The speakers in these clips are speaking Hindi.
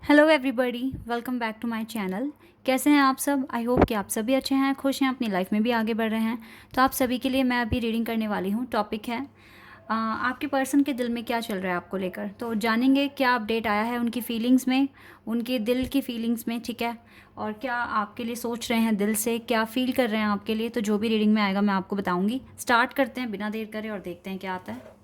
Hello everybody, welcome back to my channel. कैसे हैं आप सब? आई होप कि आप सभी अच्छे हैं, खुश हैं, अपनी लाइफ में भी आगे बढ़ रहे हैं। तो आप सभी के लिए मैं अभी रीडिंग करने वाली हूँ। टॉपिक है आपके पर्सन के दिल में क्या चल रहा है आपको लेकर। तो जानेंगे क्या अपडेट आया है उनकी फीलिंग्स में, उनके दिल की फीलिंग्स में, ठीक है। और क्या आपके लिए सोच रहे हैं दिल से, क्या फील कर रहे हैं आपके लिए। तो जो भी रीडिंग में आएगा मैं आपको बताऊँगी। स्टार्ट करते हैं बिना देर करे और देखते हैं क्या आता है।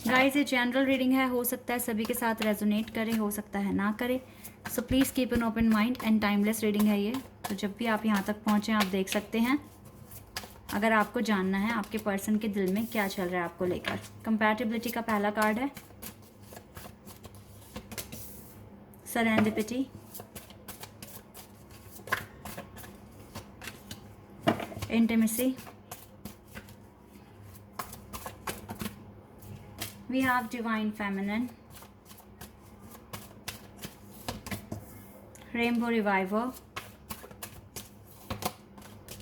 गाइस, ये जनरल रीडिंग है, हो सकता है सभी के साथ रेजोनेट करे, हो सकता है ना करे। So please keep an open mind and timeless reading है ये। तो जब भी आप यहाँ तक पहुँचें आप देख सकते हैं, अगर आपको जानना है आपके पर्सन के दिल में क्या चल रहा है आपको लेकर। कंपैटिबिलिटी का पहला कार्ड है serendipity, intimacy, we have divine feminine, rainbow reviver,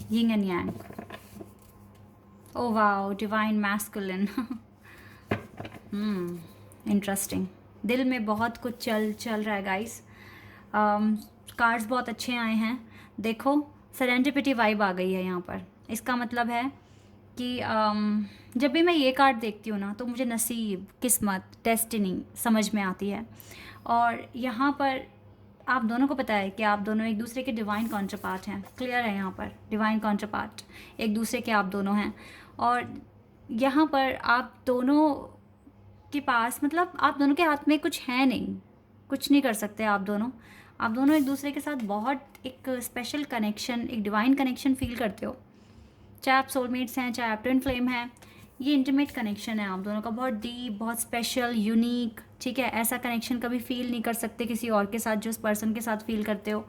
yin and yang, oh wow, divine masculine। Interesting. दिल में बहुत कुछ चल रहा है गाइस। कार्ड्स बहुत अच्छे आए हैं। देखो, सेरेंडिपिटी वाइब आ गई है यहाँ पर। इसका मतलब है कि जब भी मैं ये कार्ड देखती हूँ ना तो मुझे नसीब, किस्मत, डेस्टिनी समझ में आती है। और यहाँ पर आप दोनों को पता है कि आप दोनों एक दूसरे के डिवाइन कॉन्ट्रपार्ट हैं। क्लियर है यहाँ पर, डिवाइन कॉन्ट्रपार्ट एक दूसरे के आप दोनों हैं। और यहाँ पर आप दोनों के पास, मतलब आप दोनों के हाथ में कुछ है नहीं, कुछ नहीं कर सकते आप दोनों एक दूसरे के साथ बहुत एक स्पेशल कनेक्शन, एक डिवाइन कनेक्शन फील करते हो। चाहे आप सोलमेट्स हैं, चाहे आप ट्विन फ्लेम हैं, ये इंटीमेट कनेक्शन है आप दोनों का, बहुत डीप, बहुत स्पेशल, यूनिक, ठीक है। ऐसा कनेक्शन कभी फील नहीं कर सकते किसी और के साथ जो उस पर्सन के साथ फील करते हो।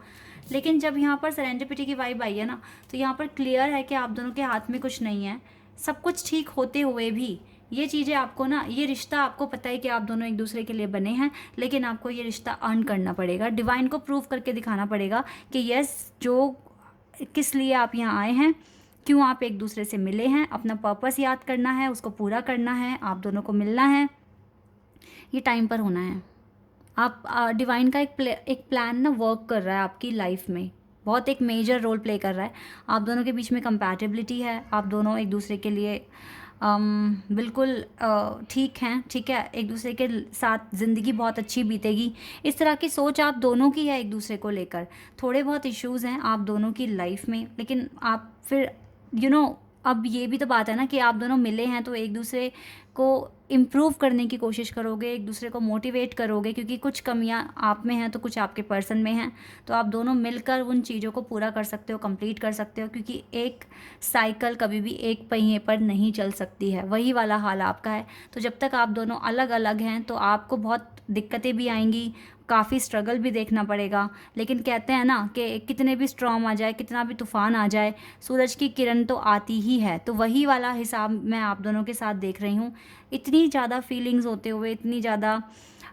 लेकिन जब यहाँ पर सेरेंडिपिटी की वाइब आई है ना, तो यहाँ पर क्लियर है कि आप दोनों के हाथ में कुछ नहीं है। सब कुछ ठीक होते हुए भी ये चीज़ें आपको ना, ये रिश्ता आपको पता है कि आप दोनों एक दूसरे के लिए बने हैं, लेकिन आपको ये रिश्ता अर्न करना पड़ेगा, डिवाइन को प्रूव करके दिखाना पड़ेगा कि यस, जो किस लिए आप यहाँ आए हैं, क्यों आप एक दूसरे से मिले हैं, अपना पर्पस याद करना है, उसको पूरा करना है, आप दोनों को मिलना है, ये टाइम पर होना है। आप डिवाइन का एक प्लान ना वर्क कर रहा है आपकी लाइफ में, बहुत एक मेजर रोल प्ले कर रहा है। आप दोनों के बीच में कंपैटिबिलिटी है, आप दोनों एक दूसरे के लिए बिल्कुल ठीक हैं, ठीक है। एक दूसरे के साथ ज़िंदगी बहुत अच्छी बीतेगी, इस तरह की सोच आप दोनों की है एक दूसरे को लेकर। थोड़े बहुत इश्यूज़ हैं आप दोनों की लाइफ में, लेकिन आप फिर अब ये भी तो बात है ना कि आप दोनों मिले हैं तो एक दूसरे को इम्प्रूव करने की कोशिश करोगे, एक दूसरे को मोटिवेट करोगे, क्योंकि कुछ कमियां आप में हैं तो कुछ आपके पर्सन में हैं। तो आप दोनों मिलकर उन चीज़ों को पूरा कर सकते हो, कंप्लीट कर सकते हो, क्योंकि एक साइकिल कभी भी एक पहिए पर नहीं चल सकती है। वही वाला हाल आपका है। तो जब तक आप दोनों अलग अलग हैं तो आपको बहुत दिक्कतें भी आएंगी, काफ़ी स्ट्रगल भी देखना पड़ेगा। लेकिन कहते हैं ना कि कितने भी स्ट्रॉम आ जाए, कितना भी तूफान आ जाए, सूरज की किरण तो आती ही है। तो वही वाला हिसाब मैं आप दोनों के साथ देख रही हूँ। इतनी ज़्यादा फीलिंग्स होते हुए, इतनी ज़्यादा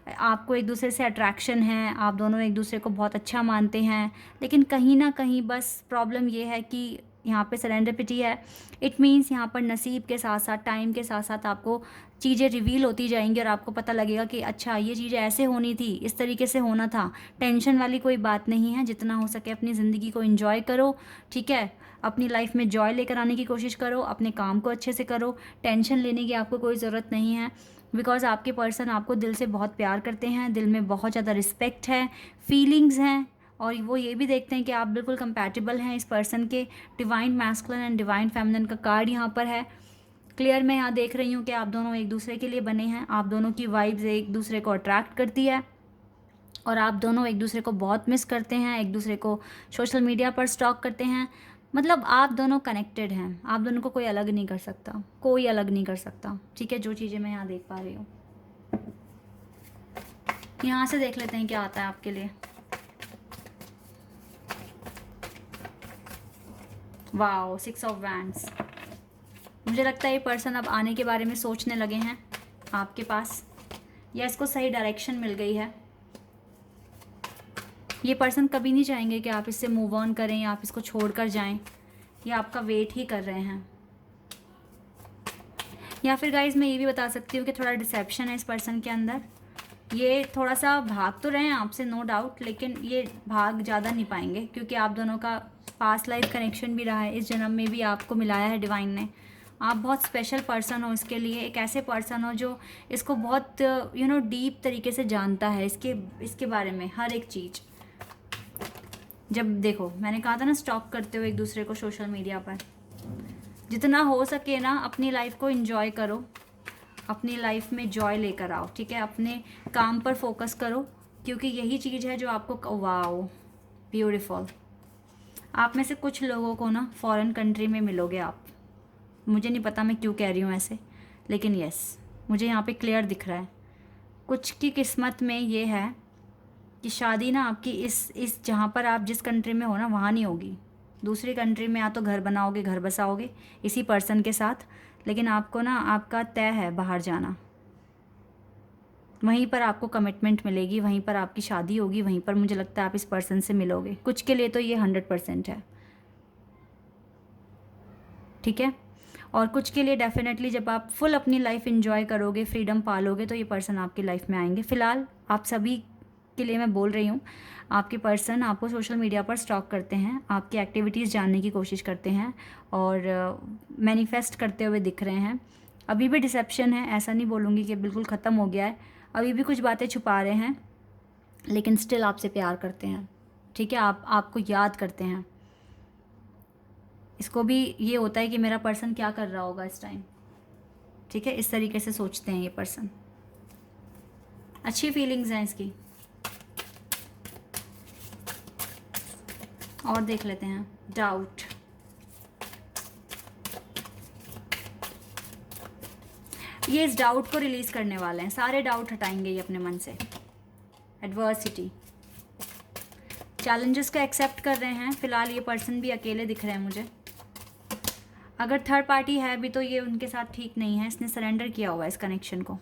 आपको एक दूसरे से अट्रैक्शन है, आप दोनों एक दूसरे को बहुत अच्छा मानते हैं, लेकिन कहीं ना कहीं बस प्रॉब्लम ये है कि यहाँ पे सरेंडरपिटी है। इट मीन्स यहाँ पर नसीब के साथ साथ, टाइम के साथ साथ आपको चीज़ें रिवील होती जाएंगी और आपको पता लगेगा कि अच्छा, ये चीज़ें ऐसे होनी थी, इस तरीके से होना था। टेंशन वाली कोई बात नहीं है। जितना हो सके अपनी ज़िंदगी को एंजॉय करो, ठीक है। अपनी लाइफ में जॉय लेकर आने की कोशिश करो, अपने काम को अच्छे से करो। टेंशन लेने की आपको कोई ज़रूरत नहीं है, बिकॉज आपके पर्सन आपको दिल से बहुत प्यार करते हैं, दिल में बहुत ज़्यादा रिस्पेक्ट है, फीलिंग्स हैं। और वो ये भी देखते हैं कि आप बिल्कुल कंपैटिबल हैं इस पर्सन के। Divine masculine and divine feminine का कार्ड यहाँ पर है। क्लियर मैं यहाँ देख रही हूँ कि आप दोनों एक दूसरे के लिए बने हैं। आप दोनों की वाइब्स एक दूसरे को अट्रैक्ट करती है और आप दोनों एक दूसरे को बहुत मिस करते हैं, एक दूसरे को सोशल मीडिया पर स्टॉक करते हैं। मतलब आप दोनों कनेक्टेड हैं, आप दोनों को कोई अलग नहीं कर सकता, कोई अलग नहीं कर सकता, ठीक है। जो चीज़ें मैं यहाँ देख पा रही हूँ, यहाँ से देख लेते हैं क्या आता है आपके लिए। Wow, 6 of wands. मुझे लगता है ये पर्सन अब आने के बारे में सोचने लगे हैं आपके पास, या इसको सही डायरेक्शन मिल गई है। ये पर्सन कभी नहीं चाहेंगे कि आप इससे मूव ऑन करें या आप इसको छोड़कर जाएं। ये आपका वेट ही कर रहे हैं। या फिर गाइज मैं ये भी बता सकती हूँ कि थोड़ा डिसेप्शन है इस पर्सन के अंदर। ये थोड़ा सा भाग तो रहे हैं आपसे, नो डाउट, लेकिन ये भाग ज़्यादा नहीं पाएंगे क्योंकि आप दोनों का पास्ट लाइफ कनेक्शन भी रहा है, इस जन्म में भी आपको मिलाया है डिवाइन ने। आप बहुत स्पेशल पर्सन हो इसके लिए, एक ऐसे पर्सन हो जो इसको बहुत डीप तरीके से जानता है, इसके बारे में हर एक चीज़। जब देखो मैंने कहा था ना, स्टॉक करते हो एक दूसरे को सोशल मीडिया पर, जितना हो सके ना अपनी लाइफ को एंजॉय करो, अपनी लाइफ में जॉय लेकर आओ, ठीक है। अपने काम पर फोकस करो क्योंकि यही चीज़ है जो आपको, वाओ ब्यूटीफुल। आप में से कुछ लोगों को ना फॉरेन कंट्री में मिलोगे आप, मुझे नहीं पता मैं क्यों कह रही हूँ ऐसे, लेकिन यस मुझे यहाँ पे क्लियर दिख रहा है। कुछ की किस्मत में ये है कि शादी ना आपकी इस जहाँ पर आप जिस कंट्री में हो ना वहाँ नहीं होगी, दूसरी कंट्री में। या तो घर बनाओगे, घर बसाओगे इसी पर्सन के साथ, लेकिन आपको ना आपका तय है बाहर जाना, वहीं पर आपको कमिटमेंट मिलेगी, वहीं पर आपकी शादी होगी, वहीं पर मुझे लगता है आप इस पर्सन से मिलोगे। कुछ के लिए तो ये 100% है, ठीक है। और कुछ के लिए डेफिनेटली जब आप फुल अपनी लाइफ एंजॉय करोगे, फ्रीडम पालोगे, तो ये पर्सन आपकी लाइफ में आएंगे। फ़िलहाल आप सभी के लिए मैं बोल रही हूँ, आपके पर्सन आपको सोशल मीडिया पर स्टॉक करते हैं, आपकी एक्टिविटीज़ जानने की कोशिश करते हैं और मैनिफेस्ट करते हुए दिख रहे हैं। अभी भी डिसेप्शन है, ऐसा नहीं बोलूँगी कि बिल्कुल ख़त्म हो गया है, अभी भी कुछ बातें छुपा रहे हैं, लेकिन स्टिल आपसे प्यार करते हैं, ठीक है। आपको याद करते हैं। इसको भी ये होता है कि मेरा पर्सन क्या कर रहा होगा इस टाइम, ठीक है। इस तरीके से सोचते हैं ये पर्सन। अच्छी फीलिंग्स हैं इसकी। और देख लेते हैं डाउट। ये इस डाउट को रिलीज करने वाले हैं, सारे डाउट हटाएंगे ये अपने मन से। एडवर्सिटी, चैलेंजेस को एक्सेप्ट कर रहे हैं। फिलहाल ये पर्सन भी अकेले दिख रहे हैं मुझे। अगर थर्ड पार्टी है भी तो ये उनके साथ ठीक नहीं है, इसने सरेंडर किया हुआ है, इस कनेक्शन को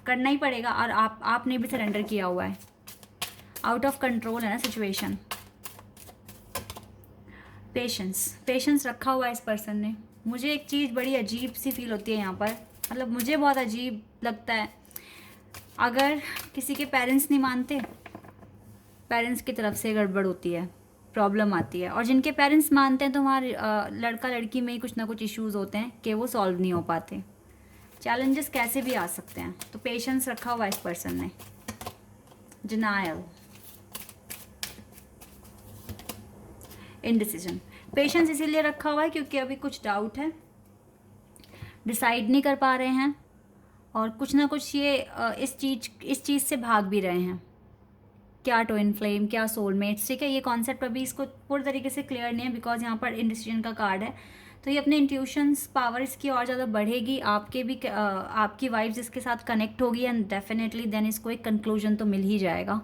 करना ही पड़ेगा। और आपने भी सरेंडर किया हुआ है, आउट ऑफ कंट्रोल है ना सिचुएशन। पेशेंस रखा हुआ है इस पर्सन ने। मुझे एक चीज़ बड़ी अजीब सी फील होती है यहाँ पर, मतलब मुझे बहुत अजीब लगता है। अगर किसी के पेरेंट्स नहीं मानते, पेरेंट्स की तरफ से गड़बड़ होती है, प्रॉब्लम आती है। और जिनके पेरेंट्स मानते हैं तो वहाँ लड़का लड़की में ही कुछ ना कुछ इश्यूज होते हैं कि वो सॉल्व नहीं हो पाते। चैलेंजेस कैसे भी आ सकते हैं, तो पेशेंस रखा हुआ है इस पर्सन ने। Denial, indecision. पेशेंस इसीलिए रखा हुआ है क्योंकि अभी कुछ डाउट है, डिसाइड नहीं कर पा रहे हैं, और कुछ ना कुछ ये इस चीज़ से भाग भी रहे हैं। क्या ट्विन फ्लेम, क्या सोलमेट्स, ठीक है। ये कॉन्सेप्ट अभी इसको पूरी तरीके से क्लियर नहीं है बिकॉज यहाँ पर इंडिसीजन का कार्ड है। तो ये अपने इंट्यूशंस पावर इसकी और ज़्यादा बढ़ेगी, आपके भी आपकी वाइब्स इसके साथ कनेक्ट होगी, एंड डेफिनेटली देन इसको एक कंक्लूजन तो मिल ही जाएगा।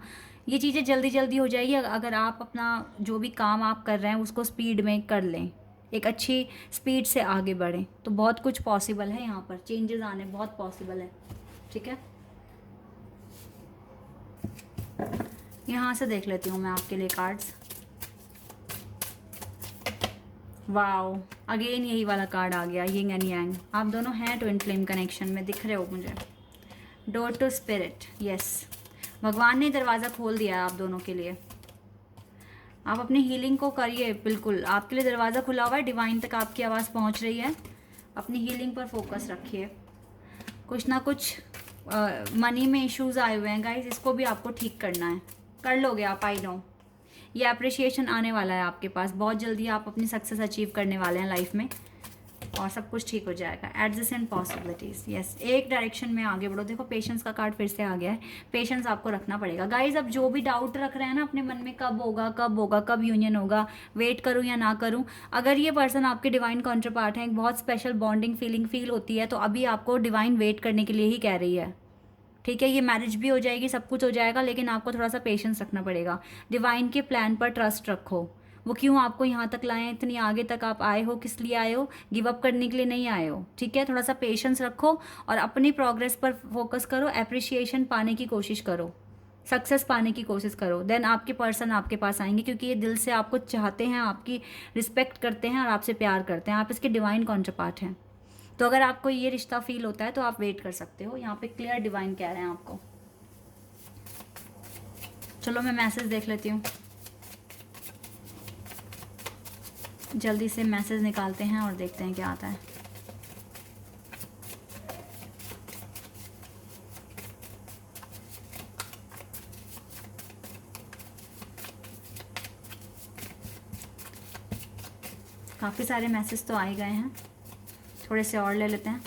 ये चीज़ें जल्दी जल्दी हो जाएगी अगर आप अपना जो भी काम आप कर रहे हैं उसको स्पीड में कर लें, एक अच्छी स्पीड से आगे बढ़ें, तो बहुत कुछ पॉसिबल है। यहाँ पर चेंजेस आने बहुत पॉसिबल है, ठीक है। यहाँ से देख लेती हूँ मैं आपके लिए कार्ड्स। वाओ, अगेन यही वाला कार्ड आ गया, यिंग एंड यांग। आप दोनों हैं ट्विन फ्लेम कनेक्शन में, दिख रहे हो मुझे। डोर टू स्पिरिट, यस, भगवान ने दरवाज़ा खोल दिया है आप दोनों के लिए। आप अपनी हीलिंग को करिए, बिल्कुल आपके लिए दरवाज़ा खुला हुआ है, डिवाइन तक आपकी आवाज़ पहुंच रही है। अपनी हीलिंग पर फोकस रखिए। कुछ ना कुछ मनी में इश्यूज आए हुए हैं गाइस, इसको भी आपको ठीक करना है, कर लोगे आप, आई नो। ये अप्रिशिएशन आने वाला है आपके पास बहुत जल्दी, आप अपनी सक्सेस अचीव करने वाले हैं लाइफ में, और सब कुछ ठीक हो जाएगा। एडजस्टेंट पॉसिबिलिटीज़, यस, एक डायरेक्शन में आगे बढ़ो। देखो पेशेंस का कार्ड फिर से आ गया है, पेशेंस आपको रखना पड़ेगा गाइज। अब जो भी डाउट रख रहे हैं ना अपने मन में, कब होगा कब होगा, कब यूनियन होगा, वेट करूँ या ना करूँ, अगर ये पर्सन आपके डिवाइन कॉन्ट्रपार्ट है, एक बहुत स्पेशल बॉन्डिंग फीलिंग फील होती है, तो अभी आपको डिवाइन वेट करने के लिए ही कह रही है, ठीक है। ये मैरिज भी हो जाएगी, सब कुछ हो जाएगा, लेकिन आपको थोड़ा सा पेशेंस रखना पड़ेगा। डिवाइन के प्लान पर ट्रस्ट रखो, वो क्यों आपको यहाँ तक लाए हैं, इतनी आगे तक आप आए हो, किस लिए आए हो, गिव अप करने के लिए नहीं आए हो, ठीक है। थोड़ा सा पेशेंस रखो और अपनी प्रोग्रेस पर फोकस करो, एप्रिशिएशन पाने की कोशिश करो, सक्सेस पाने की कोशिश करो, देन आपके पर्सन आपके पास आएंगे, क्योंकि ये दिल से आपको चाहते हैं, आपकी रिस्पेक्ट करते हैं और आपसे प्यार करते हैं, आप इसके डिवाइन कॉन्ट्रपार्ट हैं। तो अगर आपको ये रिश्ता फील होता है तो आप वेट कर सकते हो, यहाँ पे क्लियर डिवाइन कह रहे हैं आपको। चलो मैं मैसेज देख लेती हूँ, जल्दी से मैसेज निकालते हैं और देखते हैं क्या आता है। काफ़ी सारे मैसेज तो आए गए हैं, थोड़े से और ले लेते हैं।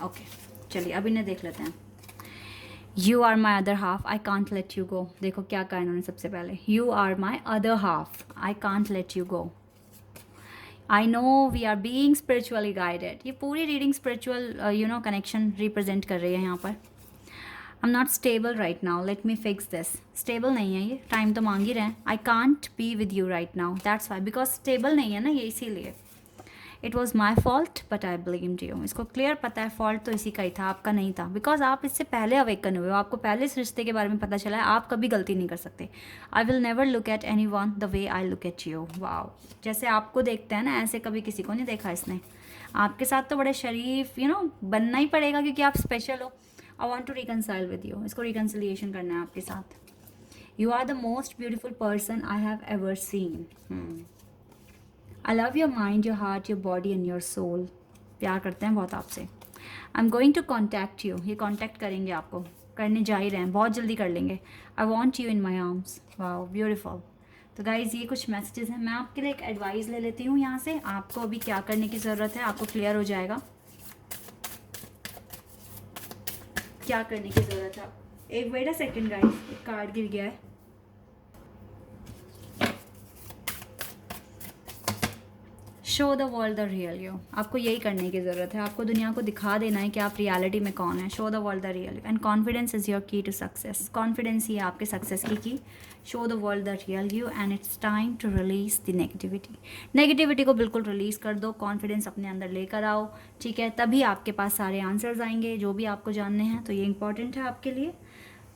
ओके चलिए अभी ने देख लेते हैं। You are my other half, I can't let you go. देखो क्या कहा इन्होंने सबसे पहले, you are my other half, I can't let you go. I know we are being spiritually guided. ये पूरी रीडिंग स्पिरिचुअल कनेक्शन रिप्रेजेंट कर रही है यहाँ पर। I am not stable right now, let me fix this. Stable नहीं है ये, टाइम तो मांग ही रहे हैं। I can't be with you right now, that's why, because stable नहीं है ना ये, इसीलिए। It was my fault but I blamed you. इसको क्लियर पता है फॉल्ट तो इसी का ही था, आपका नहीं था, बिकॉज आप इससे पहले अवेकन हुए हो, आपको पहले इस रिश्ते के बारे में पता चला है, आप कभी गलती नहीं कर सकते। I will never look at any one the way I look at you. Wow, जैसे आपको देखते हैं ना ऐसे कभी किसी को नहीं देखा इसने। आपके साथ तो बड़े शरीफ बनना ही पड़ेगा, क्योंकि आप स्पेशल हो। I want to reconcile with you, इसको रिकनसिलिएशन करना है आपके साथ। You are the most beautiful person I have ever seen. I love your mind, your heart, your body and your soul. प्यार करते हैं बहुत आपसे। I am going to contact you, ये कॉन्टैक्ट करेंगे आपको, करने जा ही रहे हैं, बहुत जल्दी कर लेंगे। I want you in my arms. Wow beautiful. तो गाइज़ ये कुछ मैसेजेस हैं। मैं आपके लिए एक एडवाइस ले लेती हूँ यहाँ से, आपको अभी क्या करने की ज़रूरत है आपको क्लियर हो जाएगा क्या करने की ज़रूरत है। एक वेट अ सेकेंड गाइज, एक कार्ड गिर गया है। Show the world the real you, आपको यही करने की ज़रूरत है, आपको दुनिया को दिखा देना है कि आप रियलिटी में कौन है। Show the world the real you and confidence is your key to success. Confidence ही है आपके सक्सेस की। Show the world the real you and it's time to release the negativity. Negativity को बिल्कुल रिलीज़ कर दो, कॉन्फिडेंस अपने अंदर लेकर आओ, ठीक है, तभी आपके पास सारे आंसर्स आएंगे जो भी आपको जानने हैं। तो ये इंपॉर्टेंट है आपके लिए।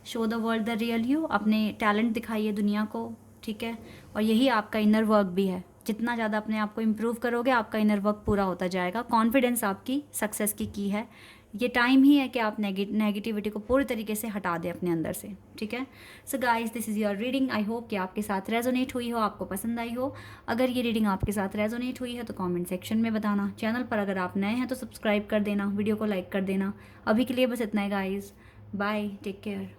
Show the world the real you, अपने टैलेंट दिखाइए दुनिया को, ठीक है, और यही आपका इनर वर्क भी है। जितना ज़्यादा अपने आप को इम्प्रूव करोगे आपका इनर वर्क पूरा होता जाएगा। कॉन्फिडेंस आपकी सक्सेस की है। ये टाइम ही है कि आप नेगेटिविटी को पूरी तरीके से हटा दें अपने अंदर से, ठीक है। So guys this is your reading. I hope कि आपके साथ रेजोनेट हुई हो, आपको पसंद आई हो। अगर ये रीडिंग आपके साथ रेजोनेट हुई है तो कमेंट सेक्शन में बताना। चैनल पर अगर आप नए हैं तो सब्सक्राइब कर देना, वीडियो को लाइक कर देना। अभी के लिए बस इतना ही गाइस, बाय, टेक केयर।